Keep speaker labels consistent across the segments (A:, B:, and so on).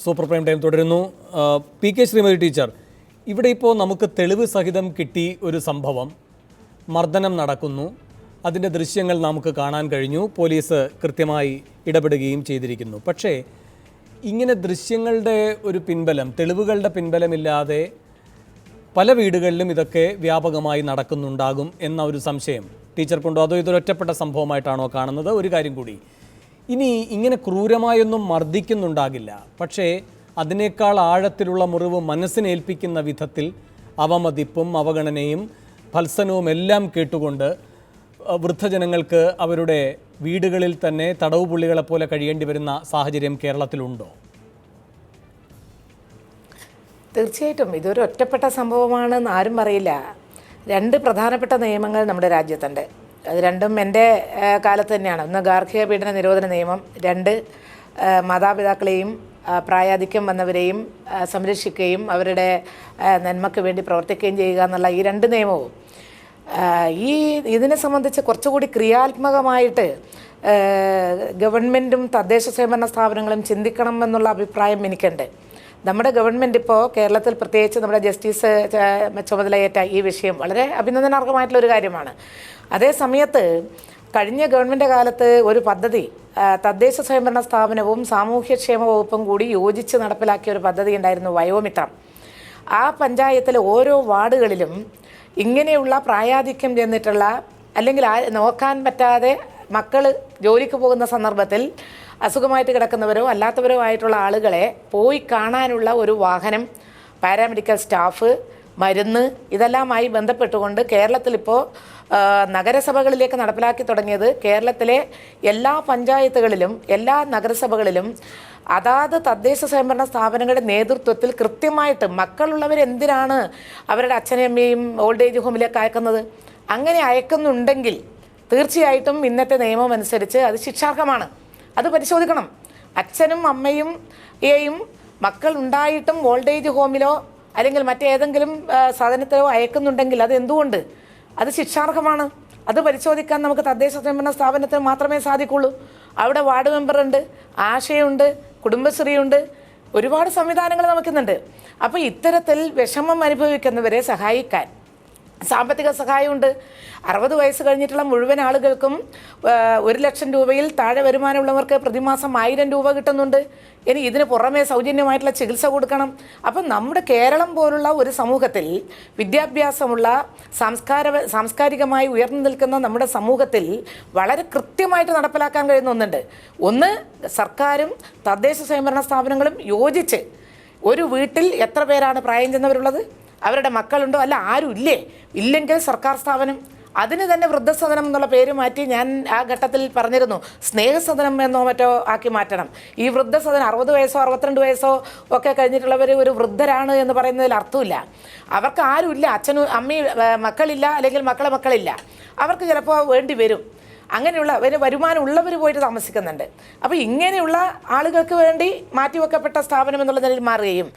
A: Super prime time തുടരുന്നു. P K Shrimati teacher, ഇവിടെ ഇപ്പോൾ നമുക്ക് തെളിവ് സഹിതം കിട്ടി ഒരു സംഭവം, മർദ്ദനം നടക്കുന്നു, അതിൻ്റെ ദൃശ്യങ്ങൾ നമുക്ക് കാണാൻ കഴിഞ്ഞു, പോലീസ് കൃത്യമായി ഇടപെടുകയും ചെയ്തിരിക്കുന്നു. പക്ഷേ ഇങ്ങനെ ദൃശ്യങ്ങളുടെ ഒരു പിൻബലം, തെളിവുകളുടെ പിൻബലമില്ലാതെ പല വീടുകളിലും ഇതൊക്കെ വ്യാപകമായി നടക്കുന്നുണ്ടാകും എന്ന ഒരു സംശയം ടീച്ചർക്കുണ്ടോ? അതോ ഇതൊരൊറ്റപ്പെട്ട സംഭവമായിട്ടാണോ കാണുന്നത്? ഒരു കാര്യം കൂടി, ഇനി ഇങ്ങനെ ക്രൂരമായൊന്നും മർദ്ദിക്കുന്നുണ്ടാകില്ല, പക്ഷേ അതിനേക്കാൾ ആഴത്തിലുള്ള മുറിവ് മനസ്സിനേൽപ്പിക്കുന്ന വിധത്തിൽ അവമതിപ്പും അവഗണനയും ഭത്സനവും എല്ലാം കേട്ടുകൊണ്ട് വൃദ്ധജനങ്ങൾക്ക് അവരുടെ വീടുകളിൽ തന്നെ തടവുപുള്ളികളെ പോലെ കഴിയേണ്ടി വരുന്ന സാഹചര്യം കേരളത്തിലുണ്ടോ?
B: തീർച്ചയായിട്ടും ഇതൊരു ഒറ്റപ്പെട്ട സംഭവമാണെന്ന് ആരും പറയില്ല. രണ്ട് പ്രധാനപ്പെട്ട നിയമങ്ങൾ നമ്മുടെ രാജ്യത്തുണ്ട്. അത് രണ്ടും എൻ്റെ കാലത്ത് തന്നെയാണ്. ഒന്ന് ഗാർഹിക പീഡന നിരോധന നിയമം, രണ്ട് മാതാപിതാക്കളെയും പ്രായാധിക്യം വന്നവരെയും സംരക്ഷിക്കുകയും അവരുടെ നന്മയ്ക്ക് വേണ്ടി പ്രവർത്തിക്കുകയും ചെയ്യുക എന്നുള്ള ഈ രണ്ട് നിയമവും ഇതിനെ സംബന്ധിച്ച് കുറച്ചുകൂടി ക്രിയാത്മകമായിട്ട് ഗവൺമെൻറ്റും തദ്ദേശ സ്വയംഭരണ സ്ഥാപനങ്ങളും ചിന്തിക്കണം എന്നുള്ള അഭിപ്രായം എനിക്കുണ്ട്. നമ്മുടെ ഗവൺമെൻറ് ഇപ്പോൾ കേരളത്തിൽ പ്രത്യേകിച്ച് നമ്മുടെ ജസ്റ്റിസ് ചുമതലയേറ്റ ഈ വിഷയം വളരെ അഭിനന്ദനാർഹമായിട്ടുള്ളൊരു കാര്യമാണ്. അതേ സമയത്ത് കഴിഞ്ഞ ഗവൺമെൻറ് കാലത്ത് ഒരു പദ്ധതി തദ്ദേശ സ്വയംഭരണ സ്ഥാപനവും സാമൂഹ്യക്ഷേമ വകുപ്പും കൂടി യോജിച്ച് നടപ്പിലാക്കിയ ഒരു പദ്ധതി ഉണ്ടായിരുന്നു, വയോമിത്രം. ആ പഞ്ചായത്തിലെ ഓരോ വാർഡുകളിലും ഇങ്ങനെയുള്ള പ്രായാധിക്യം ചെന്നിട്ടുള്ള അല്ലെങ്കിൽ നോക്കാൻ പറ്റാതെ മക്കൾ ജോലിക്ക് പോകുന്ന സന്ദർഭത്തിൽ അസുഖമായിട്ട് കിടക്കുന്നവരോ അല്ലാത്തവരോ ആയിട്ടുള്ള ആളുകളെ പോയി കാണാനുള്ള ഒരു വാഹനം, പാരാമെഡിക്കൽ സ്റ്റാഫ്, മരുന്ന്, ഇതെല്ലാമായി ബന്ധപ്പെട്ടുകൊണ്ട് കേരളത്തിലിപ്പോൾ നഗരസഭകളിലേക്ക് നടപ്പിലാക്കി തുടങ്ങിയത്. കേരളത്തിലെ എല്ലാ പഞ്ചായത്തുകളിലും എല്ലാ നഗരസഭകളിലും അതാത് തദ്ദേശ സ്വയംഭരണ സ്ഥാപനങ്ങളുടെ നേതൃത്വത്തിൽ കൃത്യമായിട്ട് മക്കളുള്ളവരെന്തിനാണ് അവരുടെ അച്ഛനെയും അമ്മയും ഓൾഡ് ഏജ് ഹോമിലേക്ക് അയക്കുന്നത്? അങ്ങനെ അയക്കുന്നുണ്ടെങ്കിൽ തീർച്ചയായിട്ടും ഇന്നത്തെ നിയമം അനുസരിച്ച് അത് ശിക്ഷാർഹമാണ്. അത് പരിശോധിക്കണം. അച്ഛനും അമ്മയും മക്കൾ ഉണ്ടായിട്ടും ഓൾഡ് ഏജ് ഹോമിലോ അല്ലെങ്കിൽ മറ്റേതെങ്കിലും സാധനത്തിലോ അയക്കുന്നുണ്ടെങ്കിൽ അത് എന്തുകൊണ്ട്? അത് ശിക്ഷാർഹമാണ്. അത് പരിശോധിക്കാൻ നമുക്ക് തദ്ദേശ സ്വയംഭരണ സ്ഥാപനത്തിന് മാത്രമേ സാധിക്കുള്ളൂ. അവിടെ വാർഡ് മെമ്പറുണ്ട്, ആശയുണ്ട്, കുടുംബശ്രീയുണ്ട്, ഒരുപാട് സംവിധാനങ്ങൾ നമുക്കിന്നുണ്ട്. അപ്പോൾ ഇത്തരത്തിൽ വിഷമം അനുഭവിക്കുന്നവരെ സഹായിക്കാൻ സാമ്പത്തിക സഹായമുണ്ട്. 60 വയസ്സ് കഴിഞ്ഞിട്ടുള്ള മുഴുവൻ ആളുകൾക്കും 1,00,000 രൂപയിൽ താഴെ വരുമാനമുള്ളവർക്ക് പ്രതിമാസം 1000 രൂപ കിട്ടുന്നുണ്ട്. ഇനി ഇതിന് പുറമെ സൗജന്യമായിട്ടുള്ള ചികിത്സ കൊടുക്കണം. അപ്പം നമ്മുടെ കേരളം പോലുള്ള ഒരു സമൂഹത്തിൽ വിദ്യാഭ്യാസമുള്ള സാംസ്കാരികമായി ഉയർന്നു നിൽക്കുന്ന നമ്മുടെ സമൂഹത്തിൽ വളരെ കൃത്യമായിട്ട് നടപ്പിലാക്കാൻ കഴിയുന്ന ഒന്നുണ്ട്. ഒന്ന്, സർക്കാരും തദ്ദേശ സ്വയംഭരണ സ്ഥാപനങ്ങളും യോജിച്ച് ഒരു വീട്ടിൽ എത്ര പേരാണ് പ്രായം ചെന്നവരുള്ളത്, അവരുടെ മക്കളുണ്ടോ, അല്ല ആരും ഇല്ലെങ്കിൽ സർക്കാർ സ്ഥാപനം, അതിന് തന്നെ വൃദ്ധസദനം എന്നുള്ള പേര് മാറ്റി ഞാൻ ആ ഘട്ടത്തിൽ പറഞ്ഞിരുന്നു, സ്നേഹസദനം എന്നോ മറ്റോ ആക്കി മാറ്റണം. ഈ വൃദ്ധസദനം 60 വയസ്സോ 62 വയസ്സോ ഒക്കെ കഴിഞ്ഞിട്ടുള്ളവർ ഒരു വൃദ്ധരാണ് എന്ന് പറയുന്നതിൽ അർത്ഥമില്ല. അവർക്ക് ആരുമില്ല, അച്ഛനും അമ്മയും മക്കളില്ല, അല്ലെങ്കിൽ മക്കളില്ല, അവർക്ക് ചിലപ്പോൾ വേണ്ടി വരും. അങ്ങനെയുള്ള വരുമാനം ഉള്ളവർ പോയിട്ട് താമസിക്കുന്നുണ്ട്. അപ്പോൾ ഇങ്ങനെയുള്ള ആളുകൾക്ക് വേണ്ടി മാറ്റിവെക്കപ്പെട്ട സ്ഥാപനം എന്നുള്ള നിലയിൽ മാറുകയും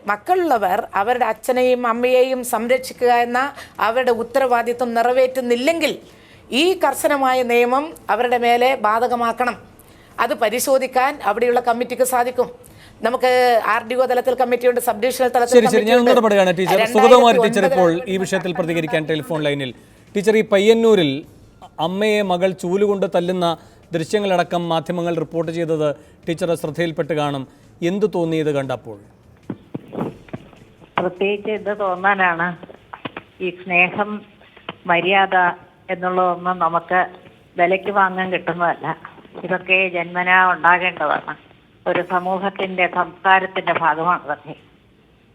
B: മക്കളുള്ളവർ അവരുടെ അച്ഛനെയും അമ്മയെയും സംരക്ഷിക്കുക എന്ന അവരുടെ ഉത്തരവാദിത്വം നിറവേറ്റുന്നില്ലെങ്കിൽ ഈ കർശനമായ നിയമം അവരുടെ മേലെ ബാധകമാക്കണം. അത് പരിശോധിക്കാൻ അവിടെയുള്ള കമ്മിറ്റിക്ക് സാധിക്കും. നമുക്ക് RDO തലത്തിൽ കമ്മിറ്റിയുണ്ട്, സബ് ഡിവിഷണൽ തലത്തിൽ
A: ടീച്ചർ ഇപ്പോൾ ഈ വിഷയത്തിൽ പ്രതികരിക്കാൻ ടെലിഫോൺ ലൈനിൽ. ടീച്ചർ, ഈ പയ്യന്നൂരിൽ അമ്മയെ മകൾ ചൂലുകൊണ്ട് തല്ലുന്ന ദൃശ്യങ്ങളടക്കം മാധ്യമങ്ങൾ റിപ്പോർട്ട് ചെയ്തത് ടീച്ചറുടെ ശ്രദ്ധയിൽപ്പെട്ട് കാണും. എന്തു തോന്നി ഇത് കണ്ടപ്പോൾ?
C: പ്രത്യേകിച്ച് എന്ത് തോന്നാനാണ്? ഈ സ്നേഹം, മര്യാദ എന്നുള്ളതൊന്നും നമുക്ക് വിലയ്ക്ക് വാങ്ങാൻ കിട്ടുന്നതല്ല. ഇതൊക്കെ ജന്മനാ ഉണ്ടാകേണ്ടതാണ്. ഒരു സമൂഹത്തിന്റെ സംസ്കാരത്തിന്റെ ഭാഗമാണ് ഇതൊക്കെ.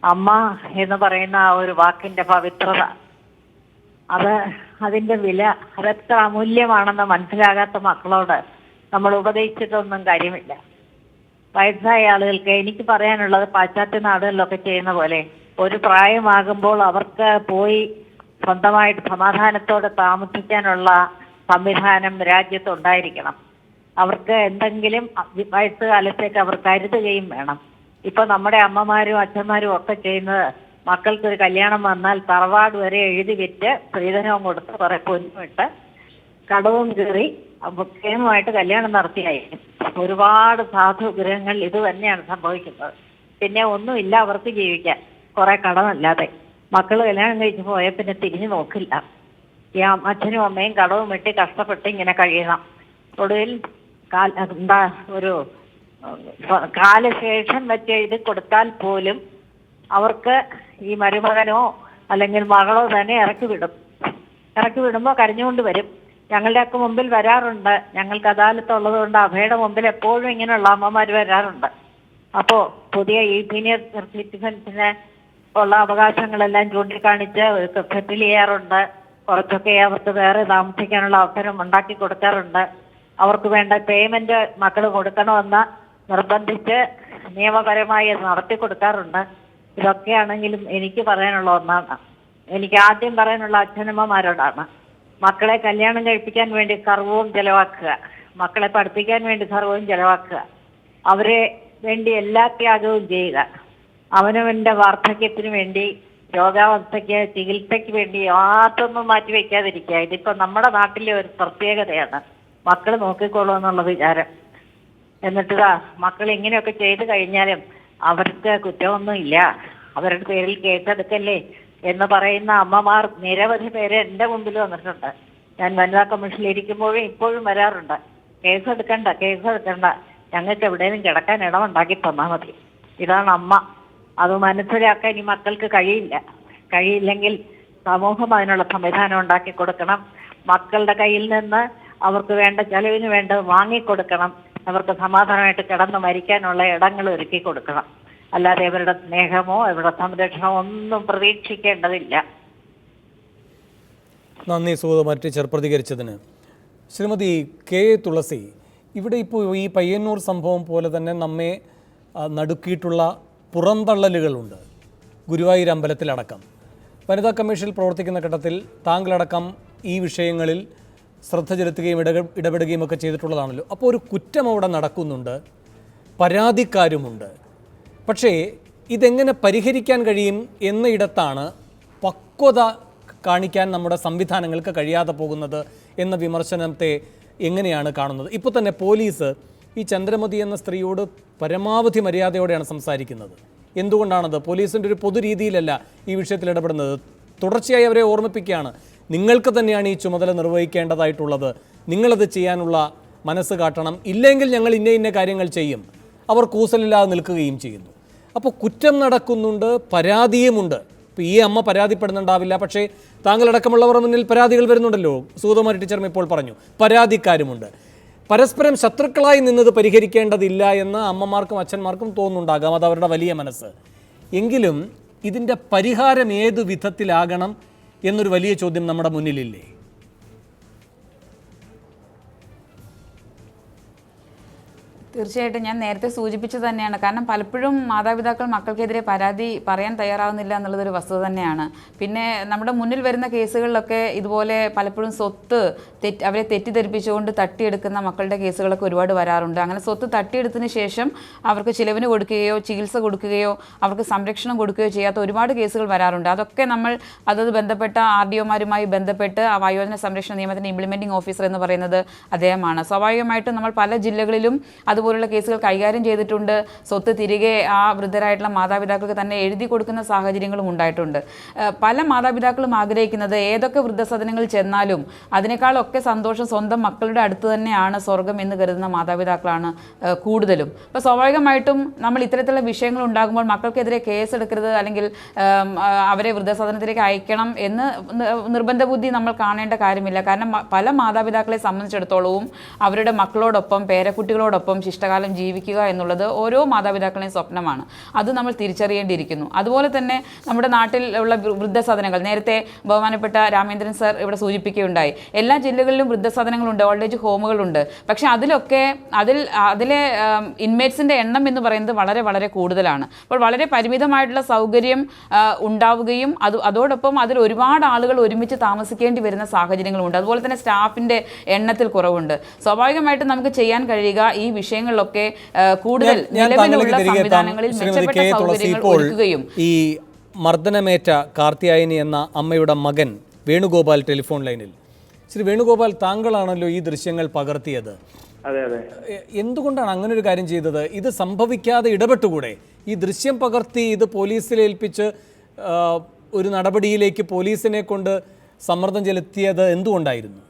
C: അമ്മ എന്ന് പറയുന്ന ആ ഒരു വാക്കിന്റെ പവിത്രത, അതിന്റെ വില അതെത്ര അമൂല്യമാണെന്ന് മനസ്സിലാകാത്ത മക്കളോട് നമ്മൾ ഉപദേശിച്ചിട്ടൊന്നും കാര്യമില്ല. വയസ്സായ ആളുകൾക്ക് എനിക്ക് പറയാനുള്ളത്, പാശ്ചാത്യ നാടുകളിലൊക്കെ ചെയ്യുന്ന പോലെ ഒരു പ്രായമാകുമ്പോൾ അവർക്ക് പോയി സ്വന്തമായിട്ട് സമാധാനത്തോടെ താമസിക്കാനുള്ള സംവിധാനം രാജ്യത്തുണ്ടായിരിക്കണം. അവർക്ക് എന്തെങ്കിലും വയസ്സുകാലത്തേക്ക് അവർ കരുതുകയും വേണം. ഇപ്പൊ നമ്മുടെ അമ്മമാരും അച്ഛന്മാരും ഒക്കെ ചെയ്യുന്നത് മക്കൾക്കൊരു കല്യാണം വന്നാൽ തറവാട് വരെ എഴുതി വിറ്റ് സ്ത്രീധനവും കൊടുത്ത് കുറെ പൊന്നുമിട്ട് കടവും കയറി ക്ഷേമമായിട്ട് കല്യാണം നടത്തിയായിരിക്കും. ഒരുപാട് സാധു ഗൃഹങ്ങളിൽ ഇത് തന്നെയാണ് സംഭവിക്കുന്നത്. പിന്നെ ഒന്നുമില്ല അവർക്ക് ജീവിക്കാൻ, കുറെ കടമല്ലാതെ. മക്കൾ കല്യാണം കഴിച്ച് പോയ പിന്നെ തിരിഞ്ഞു നോക്കില്ല. ഈ അച്ഛനും അമ്മയും കടവും വെട്ടി കഷ്ടപ്പെട്ട് ഇങ്ങനെ കഴിയണം. ഒടുവിൽ ഒരു കാലശേഷം വെച്ചെഴുതി കൊടുത്താൽ പോലും അവർക്ക് ഈ മരുമകനോ അല്ലെങ്കിൽ മകളോ തന്നെ ഇറക്കി വിടുമ്പോൾ കരഞ്ഞുകൊണ്ട് വരും. ഞങ്ങളുടെയൊക്കെ മുമ്പിൽ വരാറുണ്ട്. ഞങ്ങൾക്ക് അദാലത്തുള്ളത് കൊണ്ട് അഭയുടെ മുമ്പിൽ എപ്പോഴും ഇങ്ങനെയുള്ള അമ്മമാർ വരാറുണ്ട്. അപ്പോൾ പുതിയ ഈ സീനിയർ സിറ്റിസൺസിന് ഉള്ള അവകാശങ്ങളെല്ലാം ചൂണ്ടിക്കാണിച്ച് സെറ്റിൽ ചെയ്യാറുണ്ട്. കുറച്ചൊക്കെ അവർക്ക് വേറെ താമസിക്കാനുള്ള അവസരം ഉണ്ടാക്കി കൊടുക്കാറുണ്ട്. അവർക്ക് വേണ്ട പേയ്മെന്റ് മക്കൾ കൊടുക്കണമെന്ന് നിർബന്ധിച്ച് നിയമപരമായി നടത്തി കൊടുക്കാറുണ്ട്. ഇതൊക്കെയാണെങ്കിലും എനിക്ക് പറയാനുള്ള ഒന്നാണ്. എനിക്ക് ആദ്യം പറയാനുള്ള അച്ഛനമ്മമാരോടാണ്. മക്കളെ കല്യാണം കഴിപ്പിക്കാൻ വേണ്ടി സർവ്വവും ചെലവാക്കുക, മക്കളെ പഠിപ്പിക്കാൻ വേണ്ടി സർവ്വവും ചെലവാക്കുക, അവരെ വേണ്ടി എല്ലാ ത്യാഗവും ചെയ്യുക. അവനവന്റെ വാർദ്ധക്യത്തിന് വേണ്ടി, രോഗാവസ്ഥയ്ക്ക്, ചികിത്സയ്ക്ക് വേണ്ടി യാതൊന്നും മാറ്റിവെക്കാതിരിക്കുക. ഇതിപ്പോ നമ്മുടെ നാട്ടിലെ ഒരു പ്രത്യേകതയാണ്. മക്കൾ നോക്കിക്കോളൂ എന്നുള്ള വിചാരം. എന്നിട്ട് മക്കൾ ഇങ്ങനെയൊക്കെ ചെയ്തു കഴിഞ്ഞാലും അവർക്ക് കുറ്റമൊന്നും ഇല്ല, അവരുടെ പേരിൽ കേസെടുക്കല്ലേ എന്ന് പറയുന്ന അമ്മമാർ നിരവധി പേര് എൻ്റെ മുമ്പിൽ വന്നിട്ടുണ്ട്. ഞാൻ വനിതാ കമ്മീഷനിൽ ഇരിക്കുമ്പോഴും ഇപ്പോഴും വരാറുണ്ട്. കേസെടുക്കണ്ട, ഞങ്ങൾക്ക് എവിടെയെങ്കിലും കിടക്കാൻ ഇടമുണ്ടാക്കി തന്നാൽ മതി. ഇതാണ് അമ്മ. അത് മനസ്സിലാക്കാൻ ഈ മക്കൾക്ക് കഴിയില്ലെങ്കിൽ സമൂഹം അതിനുള്ള സംവിധാനം ഉണ്ടാക്കി കൊടുക്കണം. മക്കളുടെ കയ്യിൽ നിന്ന് അവർക്ക് വേണ്ട ചെലവിന് വേണ്ടത് വാങ്ങിക്കൊടുക്കണം. അവർക്ക് സമാധാനമായിട്ട് കിടന്ന് മരിക്കാനുള്ള ഇടങ്ങൾ ഒരുക്കി കൊടുക്കണം. അല്ലാതെ ഇവരുടെ സ്നേഹമോ ഇവരുടെ സംരക്ഷണമോ ഒന്നും പ്രതീക്ഷിക്കേണ്ടതില്ല.
A: നന്ദി സുഗതകുമാരി ടീച്ചർ പ്രതികരിച്ചതിന്. ശ്രീമതി കെ തുളസി, ഇവിടെ ഇപ്പോൾ ഈ പയ്യന്നൂർ സംഭവം പോലെ തന്നെ നമ്മെ നടുക്കിയിട്ടുള്ള പുറന്തള്ളലുകളുണ്ട്. ഗുരുവായൂർ അമ്പലത്തിലടക്കം വനിതാ കമ്മീഷനിൽ പ്രവർത്തിക്കുന്ന ഘട്ടത്തിൽ താങ്കളടക്കം ഈ വിഷയങ്ങളിൽ ശ്രദ്ധ ചെലുത്തുകയും ഇടപെടുകയും ഒക്കെ ചെയ്തിട്ടുള്ളതാണല്ലോ. അപ്പോൾ ഒരു കുറ്റം അവിടെ നടക്കുന്നുണ്ട്, പരാതിക്കാരുമുണ്ട്. പക്ഷേ ഇതെങ്ങനെ പരിഹരിക്കാൻ കഴിയും എന്നയിടത്താണ് പക്വത കാണിക്കാൻ നമ്മുടെ സംവിധാനങ്ങൾക്ക് കഴിയാതെ പോകുന്നത് എന്ന വിമർശനത്തെ എങ്ങനെയാണ് കാണുന്നത്? ഇപ്പോൾ തന്നെ പോലീസ് ഈ ചന്ദ്രമതി എന്ന സ്ത്രീയോട് പരമാവധി മര്യാദയോടെയാണ് സംസാരിക്കുന്നത്. എന്തുകൊണ്ടാണത്? പോലീസിൻ്റെ ഒരു പൊതുരീതിയിലല്ല ഈ വിഷയത്തിൽ ഇടപെടുന്നത്. തുടർച്ചയായി അവരെ ഓർമ്മിപ്പിക്കുകയാണ്, നിങ്ങൾക്ക് തന്നെയാണ് ഈ ചുമതല നിർവഹിക്കേണ്ടതായിട്ടുള്ളത്, നിങ്ങളത് ചെയ്യാനുള്ള മനസ്സ് കാട്ടണം, ഇല്ലെങ്കിൽ ഞങ്ങൾ ഇന്ന കാര്യങ്ങൾ ചെയ്യും. അവർ കൂസലില്ലാതെ നിൽക്കുകയും ചെയ്യുന്നു. അപ്പോൾ കുറ്റം നടക്കുന്നുണ്ട്, പരാതിയുമുണ്ട്. ഇപ്പോൾ ഈ അമ്മ പരാതിപ്പെടുന്നുണ്ടാവില്ല, പക്ഷേ താങ്കളടക്കമുള്ളവരുടെ മുന്നിൽ പരാതികൾ വരുന്നുണ്ടല്ലോ. സുഗതകുമാരി ടീച്ചറും ഇപ്പോൾ പറഞ്ഞു, പരാതിക്കാരുമുണ്ട്. പരസ്പരം ശത്രുക്കളായി നിന്നത് പരിഹരിക്കേണ്ടതില്ല എന്ന് അമ്മമാർക്കും അച്ഛന്മാർക്കും തോന്നുന്നുണ്ടാകാം, അത് അവരുടെ വലിയ മനസ്സ്. എങ്കിലും ഇതിൻ്റെ പരിഹാരം ഏതു വിധത്തിലാകണം എന്നൊരു വലിയ ചോദ്യം നമ്മുടെ മുന്നിലില്ലേ?
D: തീർച്ചയായിട്ടും ഞാൻ നേരത്തെ സൂചിപ്പിച്ചത് തന്നെയാണ്. കാരണം പലപ്പോഴും മാതാപിതാക്കൾ മക്കൾക്കെതിരെ പരാതി പറയാൻ തയ്യാറാവുന്നില്ല എന്നുള്ളതൊരു വസ്തുത തന്നെയാണ്. പിന്നെ നമ്മുടെ മുന്നിൽ വരുന്ന കേസുകളിലൊക്കെ ഇതുപോലെ പലപ്പോഴും സ്വത്ത് അവരെ തെറ്റിദ്ധരിപ്പിച്ചുകൊണ്ട് തട്ടിയെടുക്കുന്ന മക്കളുടെ കേസുകളൊക്കെ ഒരുപാട് വരാറുണ്ട്. അങ്ങനെ സ്വത്ത് തട്ടിയെടുത്തതിന് ശേഷം അവർക്ക് ചിലവിന് കൊടുക്കുകയോ ചികിത്സ കൊടുക്കുകയോ അവർക്ക് സംരക്ഷണം കൊടുക്കുകയോ ചെയ്യാത്ത ഒരുപാട് കേസുകൾ വരാറുണ്ട്. അതൊക്കെ നമ്മൾ അതത് ബന്ധപ്പെട്ട RDOമാരുമായി ബന്ധപ്പെട്ട് ആ വയോജന സംരക്ഷണ നിയമത്തിൻ്റെ ഇംപ്ലിമെൻറ്റിംഗ് ഓഫീസർ എന്ന് പറയുന്നത് അദ്ദേഹമാണ്. സ്വാഭാവികമായിട്ടും നമ്മൾ പല ജില്ലകളിലും അതുപോലുള്ള കേസുകൾ കൈകാര്യം ചെയ്തിട്ടുണ്ട്. സ്വത്ത് തിരികെ ആ വൃദ്ധരായിട്ടുള്ള മാതാപിതാക്കൾക്ക് തന്നെ എഴുതി കൊടുക്കുന്ന സാഹചര്യങ്ങളും ഉണ്ടായിട്ടുണ്ട്. പല മാതാപിതാക്കളും ആഗ്രഹിക്കുന്നത് ഏതൊക്കെ വൃദ്ധസദനങ്ങളിൽ ചെന്നാലും അതിനേക്കാളൊക്കെ സന്തോഷം സ്വന്തം മക്കളുടെ അടുത്ത് തന്നെയാണ് സ്വർഗം എന്ന് കരുതുന്ന മാതാപിതാക്കളാണ് കൂടുതലും. അപ്പോൾ സ്വാഭാവികമായിട്ടും നമ്മൾ ഇത്തരത്തിലുള്ള വിഷയങ്ങൾ ഉണ്ടാകുമ്പോൾ മക്കൾക്കെതിരെ കേസെടുക്കരുത് അല്ലെങ്കിൽ അവരെ വൃദ്ധസദനത്തിലേക്ക് അയക്കണം എന്ന് നിർബന്ധ ബുദ്ധി നമ്മൾ കാണേണ്ട കാര്യമില്ല. കാരണം പല മാതാപിതാക്കളെ സംബന്ധിച്ചിടത്തോളവും അവരുടെ മക്കളോടൊപ്പം പേരക്കുട്ടികളോടൊപ്പം ശിഷ്ടകാലം ജീവിക്കുക എന്നുള്ളത് ഓരോ മാതാപിതാക്കളെയും സ്വപ്നമാണ്. അത് നമ്മൾ തിരിച്ചറിയേണ്ടിയിരിക്കുന്നു. അതുപോലെ തന്നെ നമ്മുടെ നാട്ടിൽ ഉള്ള വൃദ്ധസദനങ്ങൾ നേരത്തെ ബഹുമാനപ്പെട്ട രാമേന്ദ്രൻ സർ ഇവിടെ സൂചിപ്പിക്കുകയുണ്ടായി. എല്ലാ ജില്ലകളിലും വൃദ്ധസദനങ്ങളുണ്ട്, ഓൾഡ് ഏജ് ഹോമുകളുണ്ട്. പക്ഷേ അതിലെ ഇൻമേറ്റ്സിൻ്റെ എണ്ണം എന്ന് പറയുന്നത് വളരെ വളരെ കൂടുതലാണ്. അപ്പോൾ വളരെ പരിമിതമായിട്ടുള്ള സൗകര്യം ഉണ്ടാവുകയും അതോടൊപ്പം അതിൽ ഒരുപാട് ആളുകൾ ഒരുമിച്ച് താമസിക്കേണ്ടി വരുന്ന സാഹചര്യങ്ങളുണ്ട്. അതുപോലെ തന്നെ സ്റ്റാഫിൻ്റെ എണ്ണത്തിൽ കുറവുണ്ട്. സ്വാഭാവികമായിട്ടും നമുക്ക് ചെയ്യാൻ കഴിയുക ഈ വിഷയങ്ങളിലൊക്കെ കൂടുതൽ നിലവിലുള്ള സംവിധാനങ്ങളിൽ മെച്ചപ്പെട്ട സൗകര്യങ്ങൾ ഒരുക്കുകയും
A: ഈ മർദ്ദനമേറ്റ കാർത്തിയായനി എന്ന അമ്മയുടെ മകൻ വേണുഗോപാൽ ടെലിഫോൺ ലൈനിൽ. ശ്രീ വേണുഗോപാൽ, താങ്കളാണല്ലോ ഈ ദൃശ്യങ്ങൾ പകർത്തിയത്.
E: അതെ അതെ.
A: എന്തുകൊണ്ടാണ് അങ്ങനെ ഒരു കാര്യം ചെയ്തത്? ഇത് സംഭവിക്കാതെ ഇടപെട്ടുകൂടെ? ഈ ദൃശ്യം പകർത്തി ഇത് പോലീസിൽ ഏൽപ്പിച്ച് ഒരു നടപടിയിലേക്ക് പോലീസിനെ കൊണ്ട് സമ്മർദ്ദം ചെലുത്തിയത് എന്തുകൊണ്ടായിരുന്നു?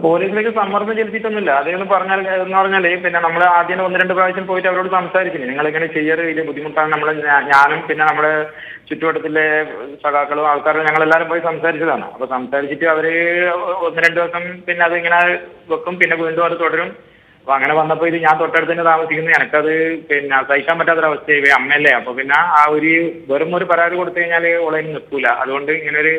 E: പോലീസിലേക്ക് സമ്മർദ്ദം ചെലുത്തിയിട്ടൊന്നുമില്ല. അതെന്ന് പറഞ്ഞാൽ പിന്നെ നമ്മൾ ആദ്യം 1-2 പ്രാവശ്യം പോയിട്ട് അവരോട് സംസാരിച്ചില്ലേ, നിങ്ങളിങ്ങനെ ചെയ്യാറ് വലിയ ബുദ്ധിമുട്ടാണ്. ഞാനും പിന്നെ നമ്മുടെ ചുറ്റുവട്ടത്തിലെ സഖാക്കളും ആൾക്കാരും ഞങ്ങളെല്ലാവരും പോയി സംസാരിച്ചതാണ്. അപ്പൊ സംസാരിച്ചിട്ട് അവര് 1-2 ദിവസം പിന്നെ അത് ഇങ്ങനെ വെക്കും, പിന്നെ വീണ്ടും അത് തുടരും. അപ്പൊ അങ്ങനെ വന്നപ്പോ ഇത് ഞാൻ തൊട്ടടുത്ത് തന്നെ താമസിക്കുന്നു, എനിക്കത് പിന്നെ സഹിക്കാൻ പറ്റാത്തൊരവസ്ഥയായി. അമ്മയല്ലേ, അപ്പൊ പിന്നെ ആ വെറും ഒരു പരാതി കൊടുത്തു കഴിഞ്ഞാൽ ഓളയിൽ നിൽക്കൂല. അതുകൊണ്ട് ഇങ്ങനെ ഒരു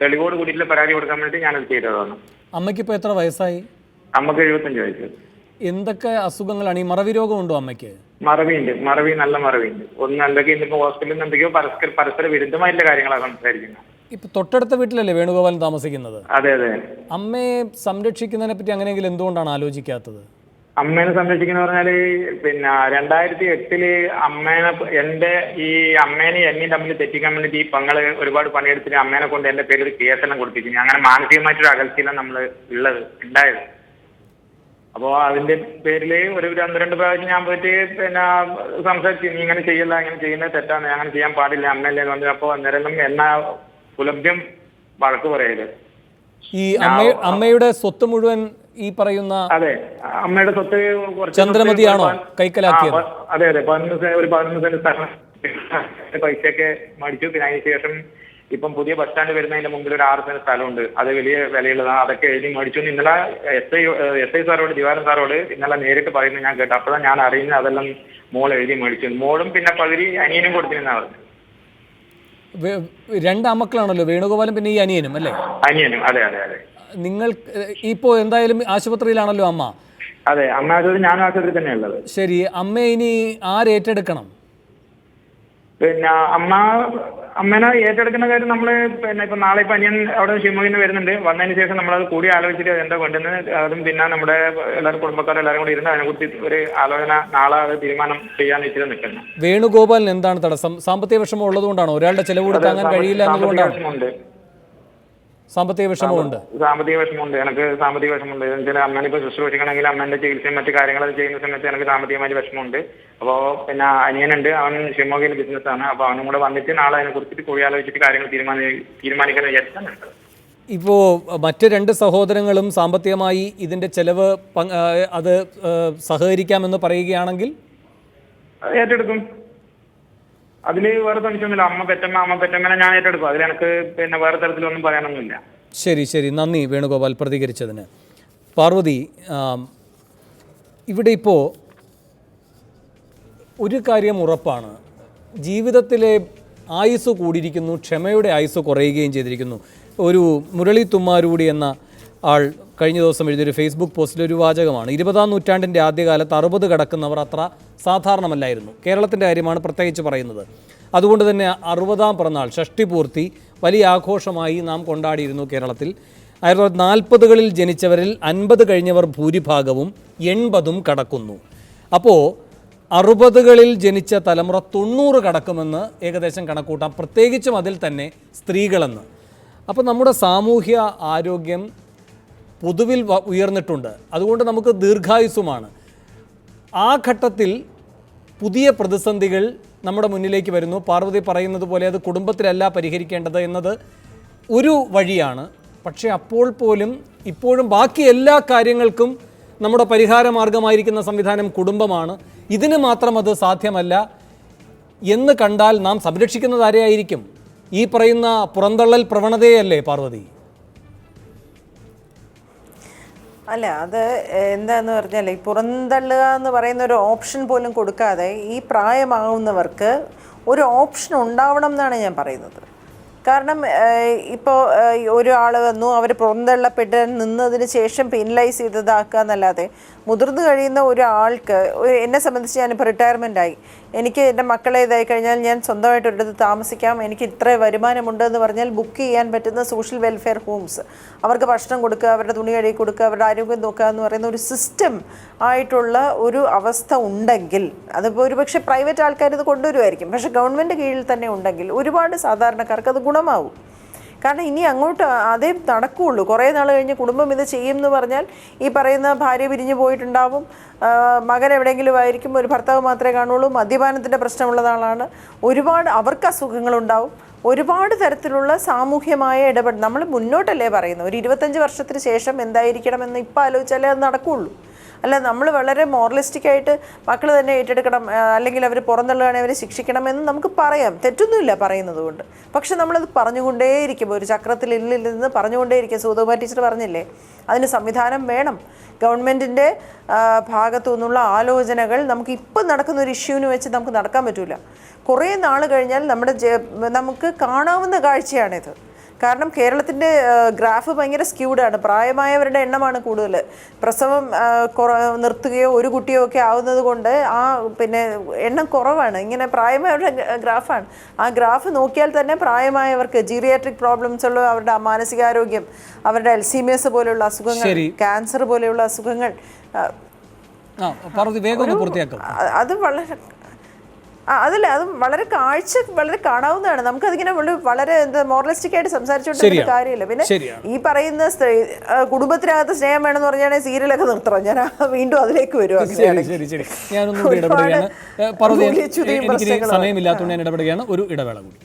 E: തെളിവോട് കൂടിയിട്ടുള്ള പരാതി കൊടുക്കാൻ വേണ്ടി ഞാനത് ചെയ്തതാണ്.
A: അമ്മയ്ക്ക് ഇപ്പോൾ എത്ര വയസ്സായി?
E: അമ്മക്ക് 75 വയസ്സ്.
A: എന്തൊക്കെ അസുഖങ്ങളാണ്? ഈ മറവി രോഗമുണ്ടോ അമ്മയ്ക്ക്?
E: മറവിയുണ്ട്, നല്ല മറവിയുണ്ട്. എന്തൊക്കെയോ ഇന്നിപ്പോ ഹോസ്പിറ്റലിൽ നിന്ന് എന്തൊക്കെയോ പരസ്പര വിരുദ്ധമായിട്ടുള്ള കാര്യങ്ങളാണ് സംസാരിക്കുന്നത്.
A: ഇപ്പൊ തൊട്ടടുത്ത വീട്ടിലല്ലേ വേണുഗോപാലൻ താമസിക്കുന്നത്?
E: അതെ അതെ.
A: അമ്മയെ സംരക്ഷിക്കുന്നതിനെ പറ്റി അങ്ങനെയെങ്കിലും എന്തുകൊണ്ടാണ് ആലോചിക്കാത്തത്?
E: അമ്മേനെ സംരക്ഷിക്കുന്ന പറഞ്ഞാല് പിന്നെ 2008 അമ്മേനെ എന്നെയും തമ്മിൽ തെറ്റിക്കാൻ വേണ്ടിയിട്ട് ഈ പങ്ങള് ഒരുപാട് പണിയെടുത്തിട്ട് അമ്മേനെ കൊണ്ട് എന്റെ പേരിൽ കേസെല്ലാം കൊടുത്തിരിക്കുന്നു. അങ്ങനെ മാനസികമായിട്ടൊരു അകൽച്ചയിലാണ് നമ്മൾ ഉണ്ടായത്. അപ്പോൾ അതിന്റെ പേരിൽ ഒരു 1-2 പ്രാവശ്യം ഞാൻ പോയിട്ട് പിന്നെ സംസാരിച്ചു, നീ ഇങ്ങനെ ചെയ്യല്ല, ഇങ്ങനെ ചെയ്യുന്നത് തെറ്റാണ്, അങ്ങനെ ചെയ്യാൻ പാടില്ല അമ്മയല്ലേ എന്ന് പറഞ്ഞു. അപ്പോൾ അന്നേരം എന്നാ പുലഭ്യം വഴക്ക് പറയല്.
A: ഈ അമ്മയുടെ സ്വത്ത് മുഴുവൻ ഈ പറയുന്ന
E: അതെ അമ്മയുടെ സ്വത്ത്
A: ചന്ദ്രമതിയാണോ കൈക്കലാക്കിയത്?
E: അതെ അതെ. 11 സെന്റ് സ്ഥലം പൈസയൊക്കെ മേടിച്ചു. പിന്നെ അതിന് ശേഷം ഇപ്പം പുതിയ ബസ് സ്റ്റാൻഡ് വരുന്നതിന്റെ മുമ്പിൽ ഒരു 6 സെന്റ് സ്ഥലമുണ്ട്, അത് വലിയ വിലയുള്ളതാണ്. അതൊക്കെ എഴുതി മേടിച്ചു. ഇന്നലെ എസ് ഐ സാറോട്, ദിവാരൻ സാറോട് ഇന്നലെ നേരിട്ട് പറയുന്നത് ഞാൻ കേട്ടു. അപ്പോഴാണ് ഞാൻ അറിയുന്നത് അതെല്ലാം മോൾ എഴുതി മേടിച്ചു. മോളും പിന്നെ പകുതി അനിയനും കൊടുത്തിരുന്നാ പറഞ്ഞു.
A: 2 ആമക്കളാണല്ലോ, വേണുഗോപാലും പിന്നെ ഈ അനിയനും അല്ലേ?
E: അനിയനും. അതെ അതെ അതെ.
A: നിങ്ങൾ ഇപ്പോ എന്തായാലും ആശുപത്രിയിലാണല്ലോ അമ്മ?
E: അതെ, അമ്മ ആശുപത്രി, ഞാനും ആശുപത്രി തന്നെയാണ് ഉള്ളത്.
A: ശരി, അമ്മ ഇനി ആരേറ്റെടുക്കണം?
E: പിന്നെ അമ്മേനെ ഏറ്റെടുക്കുന്ന കാര്യം നമ്മള് പിന്നെ ഇപ്പൊ നാളെ ഇപ്പൊ അനിയൻ അവിടെ ഷിമോഗിന് വരുന്നുണ്ട്. വന്നതിന് ശേഷം നമ്മളത് കൂടി ആലോചിച്ചിട്ട് എന്താ കൊണ്ടുവന്ന് അതും പിന്നെ നമ്മുടെ എല്ലാവരും കുടുംബക്കാരും എല്ലാവരും കൂടി ഇരുന്ന് അതിനെക്കുറിച്ച് ഒരു ആലോചന നാളെ അത് തീരുമാനം ചെയ്യാൻ വെച്ചിട്ട് നിൽക്കുന്നത്.
A: വേണുഗോപാലിന് എന്താണ് തടസ്സം? സാമ്പത്തിക വിഷമം ഉള്ളതുകൊണ്ടാണോ? ഒരാളുടെ ചെലവ് താങ്ങാൻ കഴിയില്ല എന്നതുകൊണ്ടാണ്? സാമ്പത്തിക വിഷമമുണ്ട്.
E: എനിക്ക് സാമ്പത്തിക വിഷമമുണ്ട്. എന്നുവെച്ചാൽ അമ്മേനിപ്പോൾ ശുശ്രൂഷിക്കണമെങ്കിൽ അമ്മേന്റെ ചികിത്സയും മറ്റു കാര്യങ്ങളൊക്കെ ചെയ്യുന്ന സമയത്ത് എനിക്ക് സാമ്പത്തികമായി വിഷമമുണ്ട്. അപ്പോൾ പിന്നെ അനിയനുണ്ട്, അവൻ ഷിമോഗയിൽ ബിസിനസ്സാണ്. അപ്പോൾ അവനും കൂടെ വന്നിട്ട് നാളെ അതിനെ കുറിച്ചിട്ട് കൂടിയാലോചിച്ചിട്ട് കാര്യങ്ങൾ തീരുമാനിക്കാൻ വിചാരിച്ചാണ്.
A: ഇപ്പോൾ മറ്റ് 2 സഹോദരങ്ങളും സാമ്പത്തികമായി ഇതിന്റെ ചെലവ് അത് സഹകരിക്കാമെന്ന് പറയുകയാണെങ്കിൽ
E: ഏറ്റെടുക്കും. അതിൽ വേറെ സംശയമൊന്നുമില്ല. അമ്മ പെറ്റമ്മനെ ഞാൻ ഏറ്റെടുക്കും. അതിൽ എനിക്ക് പിന്നെ വേറെ തരത്തിലൊന്നും പറയാനൊന്നുമില്ല.
A: ശരി, നന്ദി വേണുഗോപാൽ പ്രതികരിച്ചതിന്. പാർവതി, ഇവിടെ ഇപ്പോൾ ഒരു കാര്യം ഉറപ്പാണ്, ജീവിതത്തിലെ ആയുസ് കൂടിയിരിക്കുന്നു, ക്ഷമയുടെ ആയുസ് കുറയുകയും ചെയ്തിരിക്കുന്നു. ഒരു മുരളി തുമ്മാരൂടി എന്ന ആൾ കഴിഞ്ഞ ദിവസം എഴുതിയൊരു ഫേസ്ബുക്ക് പോസ്റ്റിൽ ഒരു വാചകമാണ്, 20-ാം നൂറ്റാണ്ടിൻ്റെ ആദ്യകാലത്ത് 60 കടക്കുന്നവർ അത്ര സാധാരണമല്ലായിരുന്നു. കേരളത്തിൻ്റെ കാര്യമാണ് പ്രത്യേകിച്ച് പറയുന്നത്. അതുകൊണ്ട് തന്നെ 60-ാം പിറന്നാൾ ഷഷ്ടിപൂർത്തി വലിയ ആഘോഷമായി നാം കൊണ്ടാടിയിരുന്നു കേരളത്തിൽ. 1940-കളിൽ ജനിച്ചവരിൽ 50 കഴിഞ്ഞവർ ഭൂരിഭാഗവും 80-ഉം കടക്കുന്നു. അപ്പോൾ 60-കളിൽ ജനിച്ച തലമുറ 90 കടക്കുമെന്ന് ഏകദേശം കണക്കൂട്ടാം, പ്രത്യേകിച്ചും അതിൽ തന്നെ സ്ത്രീകളെന്ന്. അപ്പോൾ നമ്മുടെ സാമൂഹ്യ ആരോഗ്യം പൊതുവിൽ ഉയർന്നിട്ടുണ്ട്, അതുകൊണ്ട് നമുക്ക് ദീർഘായുസ്സുമാണ്. ആ ഘട്ടത്തിൽ പുതിയ പ്രതിസന്ധികൾ നമ്മുടെ മുന്നിലേക്ക് വരുന്നു. പാർവതി പറയുന്നത് പോലെ അത് കുടുംബത്തിലല്ല പരിഹരിക്കേണ്ടത് എന്നത് ഒരു വഴിയാണ്. പക്ഷേ അപ്പോൾ പോലും ഇപ്പോഴും ബാക്കി എല്ലാ കാര്യങ്ങൾക്കും നമ്മുടെ പരിഹാര മാർഗമായിരിക്കുന്ന സംവിധാനം കുടുംബമാണ്. ഇതിന് മാത്രം അത് സാധ്യമല്ല എന്ന് കണ്ടാൽ നാം സംരക്ഷിക്കുന്നത് ആരെയായിരിക്കും? ഈ പറയുന്ന പുറന്തള്ളൽ പ്രവണതയല്ലേ പാർവതി?
F: അല്ല, അത് എന്താന്ന് പറഞ്ഞാൽ ഈ പുറന്തള്ളുക എന്ന് പറയുന്ന ഒരു ഓപ്ഷൻ പോലും കൊടുക്കാതെ ഈ പ്രായമാവുന്നവർക്ക് ഒരു ഓപ്ഷൻ ഉണ്ടാവണം എന്നാണ് ഞാൻ പറയുന്നത്. കാരണം ഇപ്പോൾ ഒരാൾ വന്നു, അവർ പുറന്തള്ളപ്പെട്ട് നിന്നതിന് ശേഷം പെനലൈസ് ചെയ്തതാക്കുക എന്നല്ലാതെ മുതിർന്നു കഴിയുന്ന ഒരാൾക്ക്, എന്നെ സംബന്ധിച്ച് ഞാനിപ്പോൾ റിട്ടയർമെൻ്റ് ആയി, എനിക്ക് എൻ്റെ മക്കളെ ഇതായി കഴിഞ്ഞാൽ ഞാൻ സ്വന്തമായിട്ട് ഒരിടത്ത് താമസിക്കാം, എനിക്ക് ഇത്ര വരുമാനമുണ്ടെന്ന് പറഞ്ഞാൽ ബുക്ക് ചെയ്യാൻ പറ്റുന്ന സോഷ്യൽ വെൽഫെയർ ഹോംസ്, അവർക്ക് ഭക്ഷണം കൊടുക്കുക, അവരുടെ തുണി കഴുകി കൊടുക്കുക, അവരുടെ ആരോഗ്യം നോക്കുക എന്ന് പറയുന്ന ഒരു സിസ്റ്റം ആയിട്ടുള്ള ഒരു അവസ്ഥ ഉണ്ടെങ്കിൽ, അതിപ്പോൾ ഒരു പക്ഷേ പ്രൈവറ്റ് ആൾക്കാർ ഇത് കൊണ്ടുവരുമായിരിക്കും, പക്ഷേ ഗവൺമെൻറ് കീഴിൽ തന്നെ ഉണ്ടെങ്കിൽ ഒരുപാട് സാധാരണക്കാർക്ക് അത് ഗുണമാവും. കാരണം ഇനി അങ്ങോട്ട് അതേ നടക്കുകയുള്ളൂ. കുറേ നാൾ കഴിഞ്ഞ് കുടുംബം ഇത് ചെയ്യും എന്ന് പറഞ്ഞാൽ ഈ പറയുന്ന ഭാര്യ പിരിഞ്ഞു പോയിട്ടുണ്ടാവും, മകൻ എവിടെയെങ്കിലും ആയിരിക്കും, ഒരു ഭർത്താവ് മാത്രമേ കാണുള്ളൂ, മദ്യപാനത്തിൻ്റെ പ്രശ്നമുള്ള ആളാണ്, ഒരുപാട് അവർക്ക് അസുഖങ്ങളുണ്ടാവും, ഒരുപാട് തരത്തിലുള്ള സാമൂഹ്യമായ ഇടപെടൽ നമ്മൾ മുന്നോട്ടല്ലേ പറയുന്നത്. ഒരു 25 വർഷത്തിന് ശേഷം എന്തായിരിക്കണമെന്ന് ഇപ്പം ആലോചിച്ചാലേ അത് നടക്കുകയുള്ളൂ. അല്ല നമ്മൾ വളരെ മോറലിസ്റ്റിക്കായിട്ട് മക്കൾ തന്നെ ഏറ്റെടുക്കണം, അല്ലെങ്കിൽ അവർ പുറന്തള്ളുകയാണെങ്കിൽ അവരെ ശിക്ഷിക്കണമെന്ന് നമുക്ക് പറയാം, തെറ്റൊന്നുമില്ല പറയുന്നത് കൊണ്ട്. പക്ഷെ നമ്മളത് പറഞ്ഞുകൊണ്ടേയിരിക്കും, ഒരു ചക്രത്തിൽ നിന്ന് പറഞ്ഞുകൊണ്ടേയിരിക്കും. സുധകുമാരി ടീച്ചർ പറഞ്ഞില്ലേ, അതിന് സംവിധാനം വേണം. ഗവൺമെൻറ്റിൻ്റെ ഭാഗത്തു നിന്നുള്ള ആലോചനകൾ നമുക്ക് ഇപ്പം നടക്കുന്ന ഒരു ഇഷ്യൂവിന് വെച്ച് നമുക്ക് നടക്കാൻ പറ്റില്ല. കുറേ നാൾ കഴിഞ്ഞാൽ നമുക്ക് കാണാവുന്ന കാഴ്ചയാണിത്. കാരണം കേരളത്തിൻ്റെ ഗ്രാഫ് ഭയങ്കര സ്ക്യൂഡാണ്. പ്രായമായവരുടെ എണ്ണമാണ് കൂടുതൽ. പ്രസവം നിർത്തുകയോ ഒരു കുട്ടിയോ ഒക്കെ ആവുന്നത് കൊണ്ട് പിന്നെ എണ്ണം കുറവാണ്. ഇങ്ങനെ പ്രായമായവരുടെ ഗ്രാഫാണ്. ആ ഗ്രാഫ് നോക്കിയാൽ തന്നെ പ്രായമായവർക്ക് ജീറിയാട്രിക് പ്രോബ്ലംസ് ഉള്ള അവരുടെ മാനസികാരോഗ്യം, അവരുടെ അൽസീമിയസ് പോലെയുള്ള അസുഖങ്ങൾ, ക്യാൻസർ പോലെയുള്ള അസുഖങ്ങൾ, അത് വളരെ വളരെ കാണാവുന്നതാണ്. നമുക്കതിങ്ങനെ വളരെ മോറലിസ്റ്റിക് ആയിട്ട് സംസാരിച്ചുകൊണ്ടിരുന്ന കാര്യമില്ല. പിന്നെ ഈ പറയുന്ന കുടുംബത്തിനകത്ത് സ്നേഹം വേണമെന്ന് പറഞ്ഞാൽ സീരിയലൊക്കെ നിർത്തണം. ഞാൻ വീണ്ടും അതിലേക്ക് വരും.
A: സമയമില്ലാത്തതുകൊണ്ട് ഞാൻ ഇടപെടുകയാണ്. ഒരു ഇടവേള കൂടി.